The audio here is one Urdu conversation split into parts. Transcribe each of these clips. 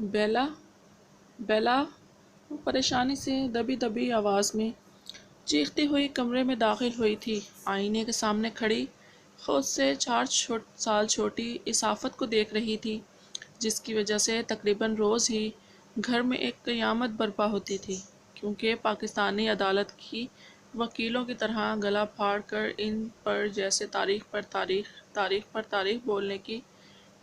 بیلا بیلا وہ پریشانی سے دبی دبی آواز میں چیختی ہوئی کمرے میں داخل ہوئی تھی۔ آئینے کے سامنے کھڑی خود سے 4 سال چھوٹی اس آفت کو دیکھ رہی تھی، جس کی وجہ سے تقریباً روز ہی گھر میں ایک قیامت برپا ہوتی تھی، کیونکہ پاکستانی عدالت کی وکیلوں کی طرح گلا پھاڑ کر ان پر جیسے تاریخ پر تاریخ تاریخ پر تاریخ بولنے کی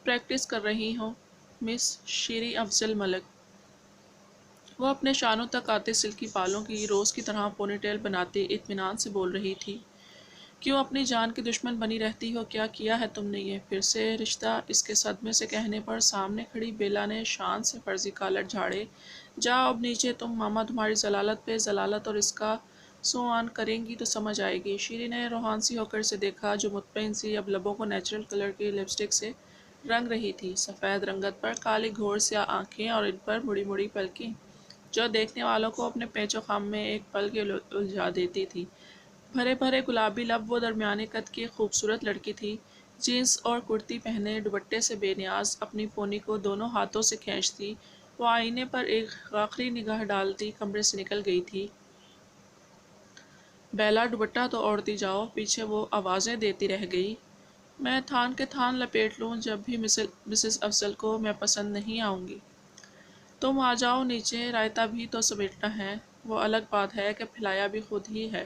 پریکٹس کر رہی ہوں مس شیری افضل ملک۔ وہ اپنے شانوں تک آتے سلکی بالوں کی روز کی طرح پونی ٹیل بناتے اطمینان سے بول رہی تھی۔ کیوں اپنی جان کی دشمن بنی رہتی ہو؟ کیا کیا ہے تم نے یہ؟ پھر سے رشتہ؟ اس کے صدمے سے کہنے پر سامنے کھڑی بیلا نے شان سے فرضی کالر جھاڑے۔ جاؤ اب نیچے، تم ماما تمہاری ضلالت پہ ضلالت اور اس کا سوآن کریں گی تو سمجھ آئے گی۔ شیری نے روحانسی ہو کر اسے دیکھا، جو مطمئن سی اب لبوں کو نیچرل کلر کی لپسٹک سے رنگ رہی تھی، سفید رنگت پر کالی گھور سیاہ آنکھیں اور ان پر مڑی مڑی پلکیں، جو دیکھنے والوں کو اپنے پیچ و خم میں ایک پل کے الجھا دیتی تھی۔ بھرے بھرے گلابی لب، وہ درمیانے قد کی خوبصورت لڑکی تھی، جینس اور کرتی پہنے دوپٹے سے بے نیاز اپنی پونی کو دونوں ہاتھوں سے کھینچتی وہ آئینے پر ایک آخری نگاہ ڈالتی کمرے سے نکل گئی تھی۔ بیلا دوپٹہ تو اوڑھتی جاؤ، پیچھے وہ آوازیں دیتی رہ گئی۔ میں تھان کے تھان لپیٹ لوں جب بھی مسز افضل کو میں پسند نہیں آؤں گی۔ تم آ جاؤ نیچے، رائتہ بھی تو سمیٹنا ہے، وہ الگ بات ہے کہ پھیلایا بھی خود ہی ہے،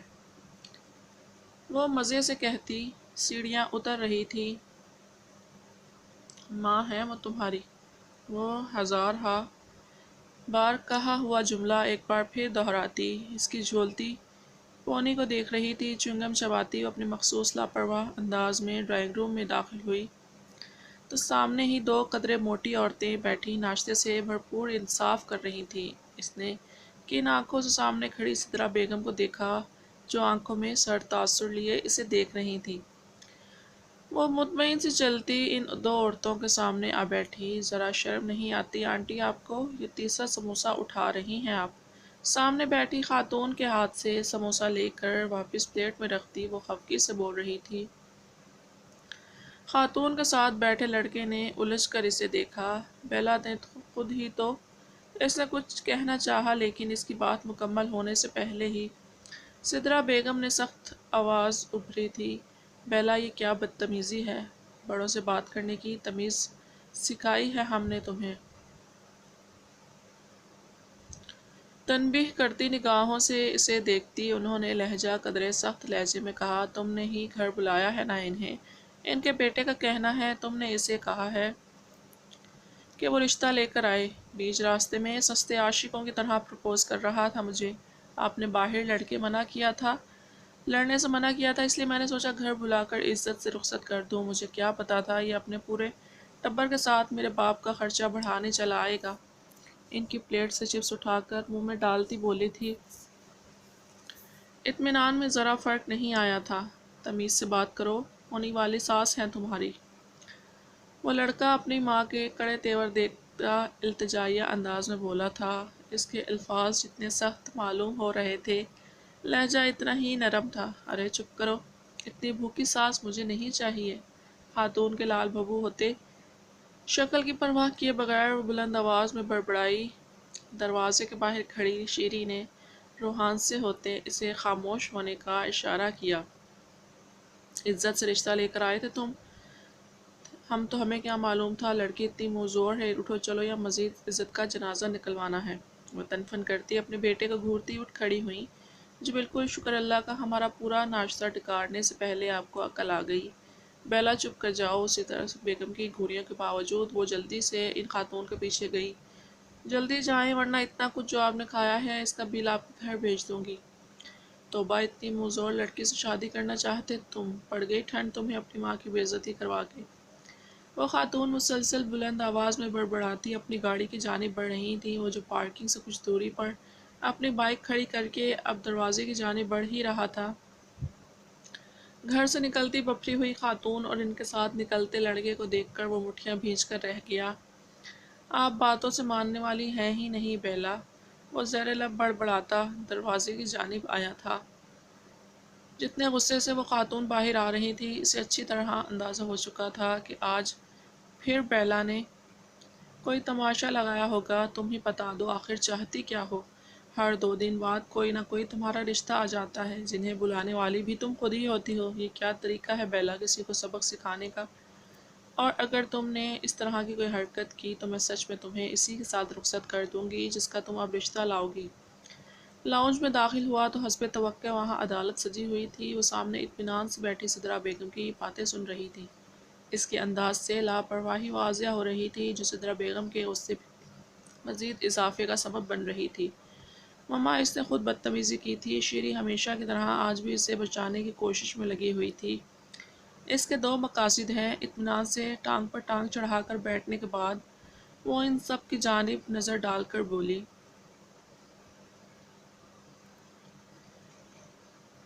وہ مزے سے کہتی۔ سیڑھیاں اتر رہی تھی۔ ماں ہے وہ تمہاری، وہ ہزارہا بار کہا ہوا جملہ ایک بار پھر دہراتی، اس کی جھولتی پونی کو دیکھ رہی تھی۔ چنگم چباتی وہ اپنے مخصوص لاپرواہ انداز میں ڈرائنگ روم میں داخل ہوئی تو سامنے ہی 2 قدرے موٹی عورتیں بیٹھی ناشتے سے بھرپور انصاف کر رہی تھیں۔ اس نے کن آنکھوں سے سامنے کھڑی سدرا بیگم کو دیکھا، جو آنکھوں میں سرد تاثر لیے اسے دیکھ رہی تھیں۔ وہ مطمئن سی چلتی ان 2 عورتوں کے سامنے آ بیٹھی۔ ذرا شرم نہیں آتی آنٹی آپ کو؟ یہ تیسرا سموسہ اٹھا رہی ہیں آپ؟ سامنے بیٹھی خاتون کے ہاتھ سے سموسہ لے کر واپس پلیٹ میں رکھتی وہ خفگی سے بول رہی تھی۔ خاتون کے ساتھ بیٹھے لڑکے نے الجھ کر اسے دیکھا۔ بیلا نے خود ہی تو اس نے کچھ کہنا چاہا، لیکن اس کی بات مکمل ہونے سے پہلے ہی سدرا بیگم نے سخت آواز ابھری تھی۔ بیلا یہ کیا بدتمیزی ہے؟ بڑوں سے بات کرنے کی تمیز سکھائی ہے ہم نے تمہیں؟ تنبیہ کرتی نگاہوں سے اسے دیکھتی انہوں نے لہجہ قدرے سخت لہجے میں کہا، تم نے ہی گھر بلایا ہے نا انہیں؟ ان کے بیٹے کا کہنا ہے تم نے اسے کہا ہے کہ وہ رشتہ لے کر آئے؟ بیچ راستے میں سستے عاشقوں کی طرح پرپوز کر رہا تھا مجھے۔ آپ نے باہر لڑنے سے منع کیا تھا، اس لیے میں نے سوچا گھر بلا کر عزت سے رخصت کر دوں۔ مجھے کیا پتا تھا یہ اپنے پورے ٹبر کے ساتھ میرے باپ کا خرچہ بڑھانے چلا آئے گا۔ ان کی پلیٹ سے چپس اٹھا کر منہ میں ڈالتی بولی تھی۔ اطمینان میں ذرا فرق نہیں آیا تھا۔ تمیز سے بات کرو، ہونے والی ساس ہیں تمہاری۔ وہ لڑکا اپنی ماں کے کڑے تیور دیکھتا التجائیہ انداز میں بولا تھا۔ اس کے الفاظ جتنے سخت معلوم ہو رہے تھے، لہجہ اتنا ہی نرم تھا۔ ارے چپ کرو، اتنی بھوکی ساس مجھے نہیں چاہیے۔ خاتون کے لال بھبو ہوتے شکل کی پرواہ کیے بغیر وہ بلند آواز میں بڑبڑائی۔ دروازے کے باہر کھڑی شیری نے روحان سے ہوتے اسے خاموش ہونے کا اشارہ کیا۔ عزت سے رشتہ لے کر آئے تھے تم؟ ہمیں کیا معلوم تھا؟ لڑکی اتنی منہ زور ہے، اٹھو چلو یا مزید عزت کا جنازہ نکلوانا ہے؟ وہ تنفن کرتی اپنے بیٹے کو گھورتی اٹھ کھڑی ہوئی، جو بالکل شکر اللہ کا ہمارا پورا ناشتہ ڈکارنے سے پہلے آپ کو عقل آ گئی۔ بیلا چپ کر جاؤ۔ سدرا بیگم کی گھوریوں کے باوجود وہ جلدی سے ان خاتون کے پیچھے گئی۔ جلدی جائیں ورنہ اتنا کچھ جو آپ نے کھایا ہے اس کا بل آپ کے گھر بھیج دوں گی۔ توبہ، اتنی منہ زور لڑکی سے شادی کرنا چاہتے تم؟ پڑ گئی ٹھنڈ تمہیں اپنی ماں کی بے عزتی کروا کے؟ وہ خاتون مسلسل بلند آواز میں بڑبڑاتی اپنی گاڑی کی جانب بڑھ رہی تھیں۔ وہ جو پارکنگ سے کچھ دوری پر اپنی بائیک کھڑی کر کے اب دروازے کی جانب بڑھ ہی رہا تھا۔ گھر سے نکلتی بپھری ہوئی خاتون اور ان کے ساتھ نکلتے لڑکے کو دیکھ کر وہ مٹھیاں بھینج کر رہ گیا۔ آپ باتوں سے ماننے والی ہیں ہی نہیں بیلا، وہ زیر لب بڑبڑاتا دروازے کی جانب آیا تھا۔ جتنے غصے سے وہ خاتون باہر آ رہی تھی، اسے اچھی طرح اندازہ ہو چکا تھا کہ آج پھر بیلا نے کوئی تماشا لگایا ہوگا، تم ہی بتا دو آخر چاہتی کیا ہو؟ ہر 2 دن بعد کوئی نہ کوئی تمہارا رشتہ آ جاتا ہے، جنہیں بلانے والی بھی تم خود ہی ہوتی ہو۔ یہ کیا طریقہ ہے بیلا کسی کو سبق سکھانے کا؟ اور اگر تم نے اس طرح کی کوئی حرکت کی تو میں سچ میں تمہیں اسی کے ساتھ رخصت کر دوں گی جس کا تم اب رشتہ لاؤ گی۔ لاؤنج میں داخل ہوا تو حسب توقع وہاں عدالت سجی ہوئی تھی۔ وہ سامنے اطمینان سے بیٹھی سدرا بیگم کی باتیں سن رہی تھی۔ اس کے انداز سے لاپرواہی واضح ہو رہی تھی جو سدرا بیگم کے غصے مزید اضافے کا سبب بن رہی تھی۔ مما اس نے خود بدتمیزی کی تھی۔ شیری ہمیشہ کی طرح آج بھی اسے بچانے کی کوشش میں لگی ہوئی تھی۔ اس کے 2 مقاصد ہیں۔ اطمینان سے ٹانگ پر ٹانگ چڑھا کر بیٹھنے کے بعد وہ ان سب کی جانب نظر ڈال کر بولی،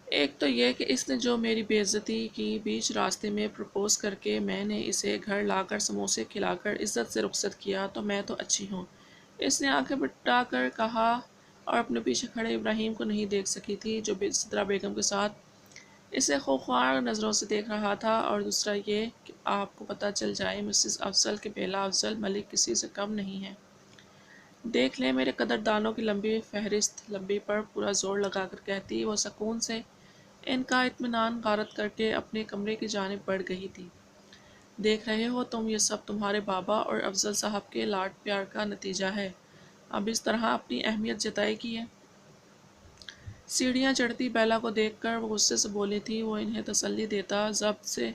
ایک تو یہ کہ اس نے جو میری بے عزتی کی بیچ راستے میں پرپوز کر کے میں نے اسے گھر لا کر سموسے کھلا کر عزت سے رخصت کیا تو میں تو اچھی ہوں۔ اس نے آنکھیں بٹا کر کہا اور اپنے پیچھے کھڑے ابراہیم کو نہیں دیکھ سکی تھی جو سدرا بیگم کے ساتھ اسے خوفناک نظروں سے دیکھ رہا تھا۔ اور دوسرا یہ کہ آپ کو پتہ چل جائے مسز افضل کہ بیلا افضل ملک کسی سے کم نہیں ہے۔ دیکھ لیں میرے قدردانوں کی لمبی فہرست، لمبی پر پورا زور لگا کر کہتی وہ سکون سے ان کا اطمینان غارت کر کے اپنے کمرے کی جانب بڑھ گئی تھی۔ دیکھ رہے ہو تم، یہ سب تمہارے بابا اور افضل صاحب کے لاڈ پیار کا نتیجہ ہے۔ اب اس طرح اپنی اہمیت جتائے گی ہے۔ سیڑھیاں چڑھتی بیلا کو دیکھ کر وہ غصے سے بولی تھی۔ وہ انہیں تسلی دیتا ضبط سے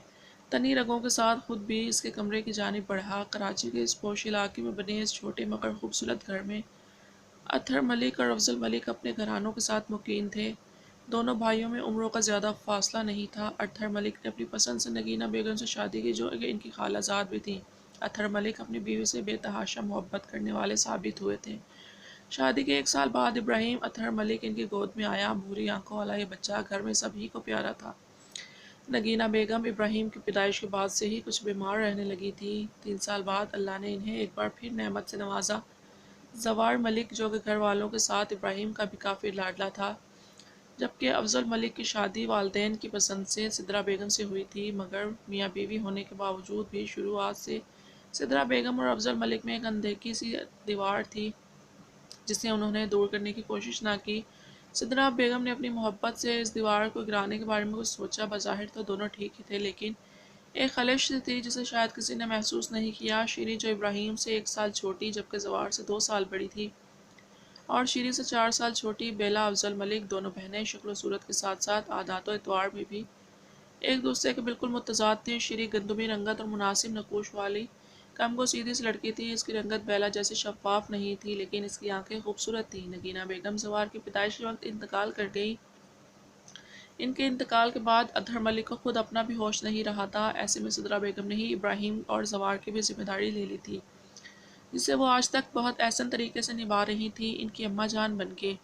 تنی رگوں کے ساتھ خود بھی اس کے کمرے کی جانب بڑھا۔ کراچی کے اس پوش علاقے میں بنے اس چھوٹے مگر خوبصورت گھر میں اطہر ملک اور افضل ملک اپنے گھرانوں کے ساتھ مقیم تھے۔ دونوں بھائیوں میں عمروں کا زیادہ فاصلہ نہیں تھا۔ اطہر ملک نے اپنی پسند سے نگینہ بیگم سے شادی کی جو کہ ان کی خالہ زاد بھی تھیں۔ اطہر ملک اپنی بیوی سے بے تحاشا محبت کرنے والے ثابت ہوئے تھے۔ شادی کے 1 سال بعد ابراہیم اطہر ملک ان کی گود میں آیا۔ بھوری آنکھوں والا یہ بچہ گھر میں سبھی کو پیارا تھا۔ نگینہ بیگم ابراہیم کی پیدائش کے بعد سے ہی کچھ بیمار رہنے لگی تھی۔ 3 سال بعد اللہ نے انہیں ایک بار پھر نعمت سے نوازا۔ زوار ملک جو کہ گھر والوں کے ساتھ ابراہیم کا بھی کافی لاڈلا تھا، جبکہ افضل ملک کی شادی والدین کی پسند سے سدرا بیگم سے ہوئی تھی، مگر میاں بیوی ہونے کے باوجود بھی شروعات سے سدرا بیگم اور افضل ملک میں ایک اندیکھی سی دیوار تھی جسے انہوں نے دور کرنے کی کوشش نہ کی۔ سدرا بیگم نے اپنی محبت سے اس دیوار کو گرانے کے بارے میں کچھ سوچا۔ بظاہر تو دونوں ٹھیک ہی تھے، لیکن ایک خلش سی تھی جسے شاید کسی نے محسوس نہیں کیا۔ شیری جو ابراہیم سے 1 سال چھوٹی جبکہ زوار سے 2 سال بڑی تھی، اور شیری سے 4 سال چھوٹی بیلا افضل ملک، دونوں بہنیں شکل و صورت کے ساتھ ساتھ عادات و اطوار میں بھی ایک دوسرے کے بالکل متضاد تھیں۔ شیری گندمی رنگت اور مناسب نقوش والی کم کو سیدھی سی لڑکی تھی۔ اس کی رنگت بیلا جیسی شفاف نہیں تھی، لیکن اس کی آنکھیں خوبصورت تھیں۔ نگینہ بیگم زوار کی پیدائش کے وقت انتقال کر گئی۔ ان کے انتقال کے بعد اطہر ملک کو خود اپنا بھی ہوش نہیں رہا تھا۔ ایسے میں سدرا بیگم نے ہی ابراہیم اور زوار کی بھی ذمہ داری لے لی تھی، جسے وہ آج تک بہت احسن طریقے سے نبھا رہی تھیں ان کی اماں جان بن کے۔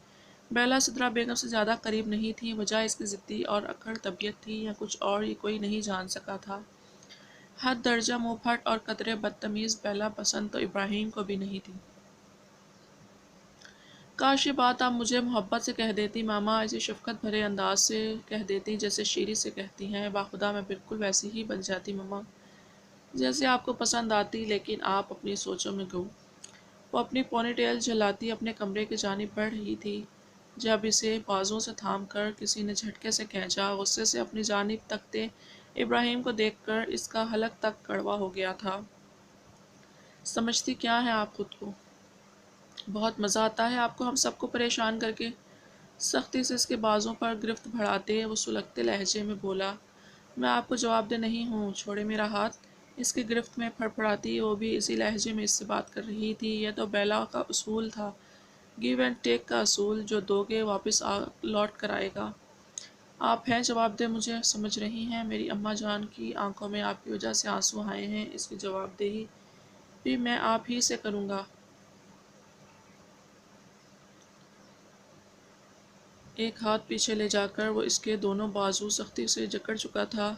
بیلا سدرا بیگم سے زیادہ قریب نہیں تھی۔ وجہ اس کی ضدی اور اکڑ طبیعت تھی یا کچھ اور، یہ کوئی نہیں جان سکا تھا۔ حد درجہ منہ پھٹ اور قدرے بدتمیز بیلا پسند تو ابراہیم کو بھی نہیں تھی۔ کاش یہ بات آپ مجھے محبت سے کہہ دیتی ماما، اسی شفقت بھرے انداز سے کہہ دیتی جیسے شیری سے کہتی ہیں۔ باخدا میں بالکل ویسی ہی بن جاتی ماما، جیسے آپ کو پسند آتی، لیکن آپ اپنی سوچوں میں گم۔ وہ اپنی پونی ٹیل جھلاتی اپنے کمرے کی جانب بڑھ رہی تھی جب اسے بازوں سے تھام کر کسی نے جھٹکے سے کھینچا۔ غصے سے اپنی جانب تکتے ابراہیم کو دیکھ کر اس کا حلق تک کڑوا ہو گیا تھا۔ سمجھتی کیا ہیں آپ خود کو؟ بہت مزہ آتا ہے آپ کو ہم سب کو پریشان کر کے۔ سختی سے اس کے بازوں پر گرفت بڑھاتے وہ سلگتے لہجے میں بولا، میں آپ کو جواب دہ نہیں ہوں، چھوڑے میرا ہاتھ۔ اس کی گرفت میں پھڑپڑاتی وہ بھی اسی لہجے میں اس سے بات کر رہی تھی۔ یہ تو بیلا کا اصول تھا، گیو اینڈ ٹیک کا اصول، جو دو گے واپس لوٹ کر آئے گا۔ آپ ہیں جواب دہ، مجھے سمجھ رہی ہیں؟ میری اماں جان کی آنکھوں میں آپ کی وجہ سے آنسو آئے ہیں، اس کی جواب دہی بھی میں آپ ہی سے کروں گا۔ ایک ہاتھ پیچھے لے جا کر وہ اس کے دونوں بازو سختی سے جکڑ چکا تھا۔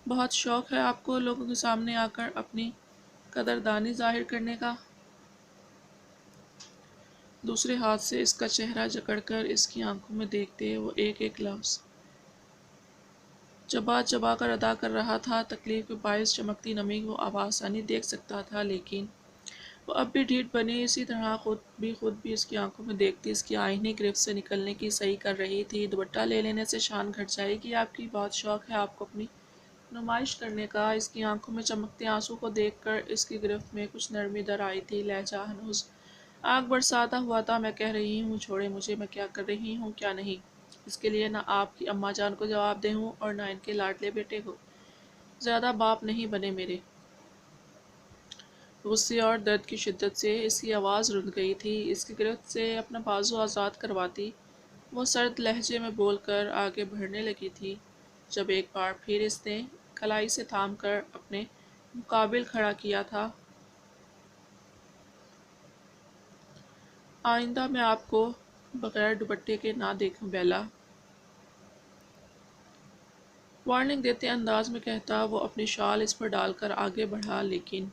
بہت شوق ہے آپ کو لوگوں کے سامنے آ کر اپنی قدردانی ظاہر کرنے کا؟ دوسرے ہاتھ سے اس کا چہرہ جکڑ کر اس کی آنکھوں میں دیکھتے وہ ایک ایک لفظ چبا چبا کر ادا کر رہا تھا۔ تکلیف کے باعث چمکتی نمی وہ آسانی دیکھ سکتا تھا، لیکن وہ اب بھی ڈھیٹ بنی اسی طرح خود بھی اس کی آنکھوں میں دیکھتی اس کی آہنی گرفت سے نکلنے کی صحیح کر رہی تھی۔ دوپٹہ لے لینے سے شان گھٹ جائے گی آپ کی، بہت شوق ہے آپ کو اپنی نمائش کرنے کا۔ اس کی آنکھوں میں چمکتے آنسو کو دیکھ کر اس کی گرفت میں کچھ نرمی در آئی تھی، لہجہ ہنوز آگ برساتا ہوا تھا۔ میں کہہ رہی ہوں چھوڑے مجھے، میں کیا کر رہی ہوں کیا نہیں، اس کے لیے نہ آپ کی اماں جان کو جواب دہ ہوں اور نہ ان کے لاڈلے بیٹے کو، زیادہ باپ نہیں بنے میرے۔ غصے اور درد کی شدت سے اس کی آواز رند گئی تھی۔ اس کی گرفت سے اپنا بازو آزاد کرواتی وہ سرد لہجے میں بول کر آگے بڑھنے لگی تھی، جب ایک بار پھر اس نے کلائی سے تھام کر اپنے مقابل کھڑا کیا تھا۔ آئندہ میں آپ کو بغیر دوپٹے کے نہ دیکھوں بیلا، وارننگ دیتے انداز میں کہتا وہ اپنی شال اس پر ڈال کر آگے بڑھا، لیکن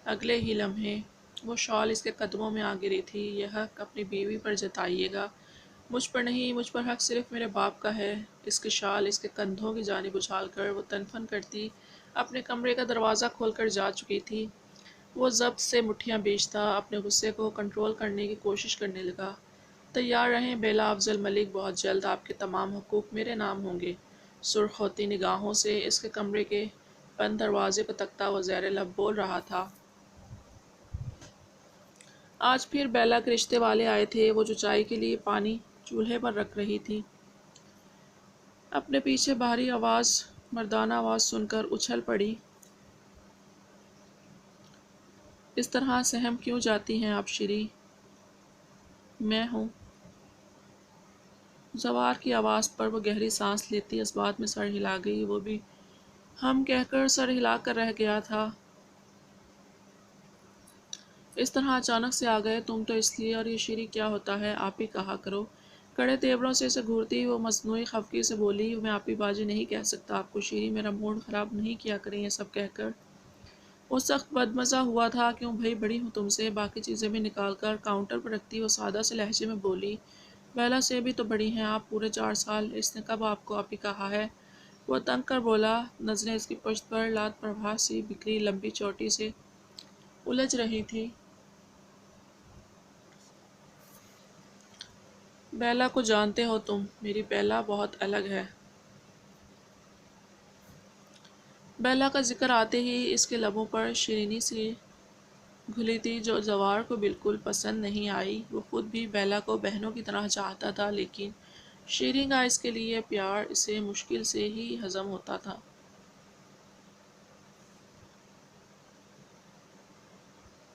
اگلے ہی لمحے وہ شال اس کے قدموں میں آ گری تھی۔ یہ حق اپنی بیوی پر جتائیے گا، مجھ پر نہیں، مجھ پر حق صرف میرے باپ کا ہے۔ اس کی شال اس کے کندھوں کی جانب اچھال کر وہ تنفن کرتی اپنے کمرے کا دروازہ کھول کر جا چکی تھی۔ وہ ضبط سے مٹھیاں بیچتا اپنے غصے کو کنٹرول کرنے کی کوشش کرنے لگا۔ تیار رہیں بیلا افضل ملک، بہت جلد آپ کے تمام حقوق میرے نام ہوں گے۔ سرخ ہوتی نگاہوں سے اس کے کمرے کے بند دروازے کو تکتا وہ زیر لب بول رہا تھا۔ آج پھر بیلا کے رشتے والے آئے تھے، وہ جو چائے کے لیے پانی چولہے پر رکھ رہی تھی۔ اپنے پیچھے بھاری آواز، مردانہ آواز سن کر اچھل پڑی۔ اس طرح سہم کیوں جاتی ہیں آپ شری؟ میں ہوں۔ زوار کی آواز پر وہ گہری سانس لیتی اس بات میں سر ہلا گئی، وہ بھی ہم کہہ کر سر ہلا کر رہ گیا تھا۔ اس طرح اچانک سے آ گئے تم تو اس لیے، اور یہ شری کیا ہوتا ہے آپ ہی کہا کرو۔ کڑے تیوروں سے اسے گھورتی وہ مصنوعی خفگی سے بولی، میں آپ ہی باجی نہیں کہہ سکتا آپ کو شری، میرا موڈ خراب نہیں کیا کریں یہ سب کہہ کر۔ وہ سخت بدمزہ ہوا تھا، کیوں بھائی بڑی ہوں تم سے۔ باقی چیزیں بھی نکال کر کاؤنٹر پر رکھتی وہ سادہ سے لہجے میں بولی، بیلا سے بھی تو بڑی ہیں آپ، پورے 4 سال، اس نے کب آپ کو آپ ہی کہا ہے؟ وہ تنگ کر بولا، نظریں اس کی پشت پر لات پرواہ سی بکھری لمبی چوٹی سے الجھ رہی تھی۔ بیلا کو جانتے ہو تم؟ میری بیلا بہت الگ ہے۔ بیلا کا ذکر آتے ہی اس کے لبوں پر شیرینی سی گھلی تھی جو زوار کو بالکل پسند نہیں آئی۔ وہ خود بھی بیلا کو بہنوں کی طرح چاہتا تھا، لیکن شیریں کا اس کے لیے پیار اسے مشکل سے ہی ہضم ہوتا تھا۔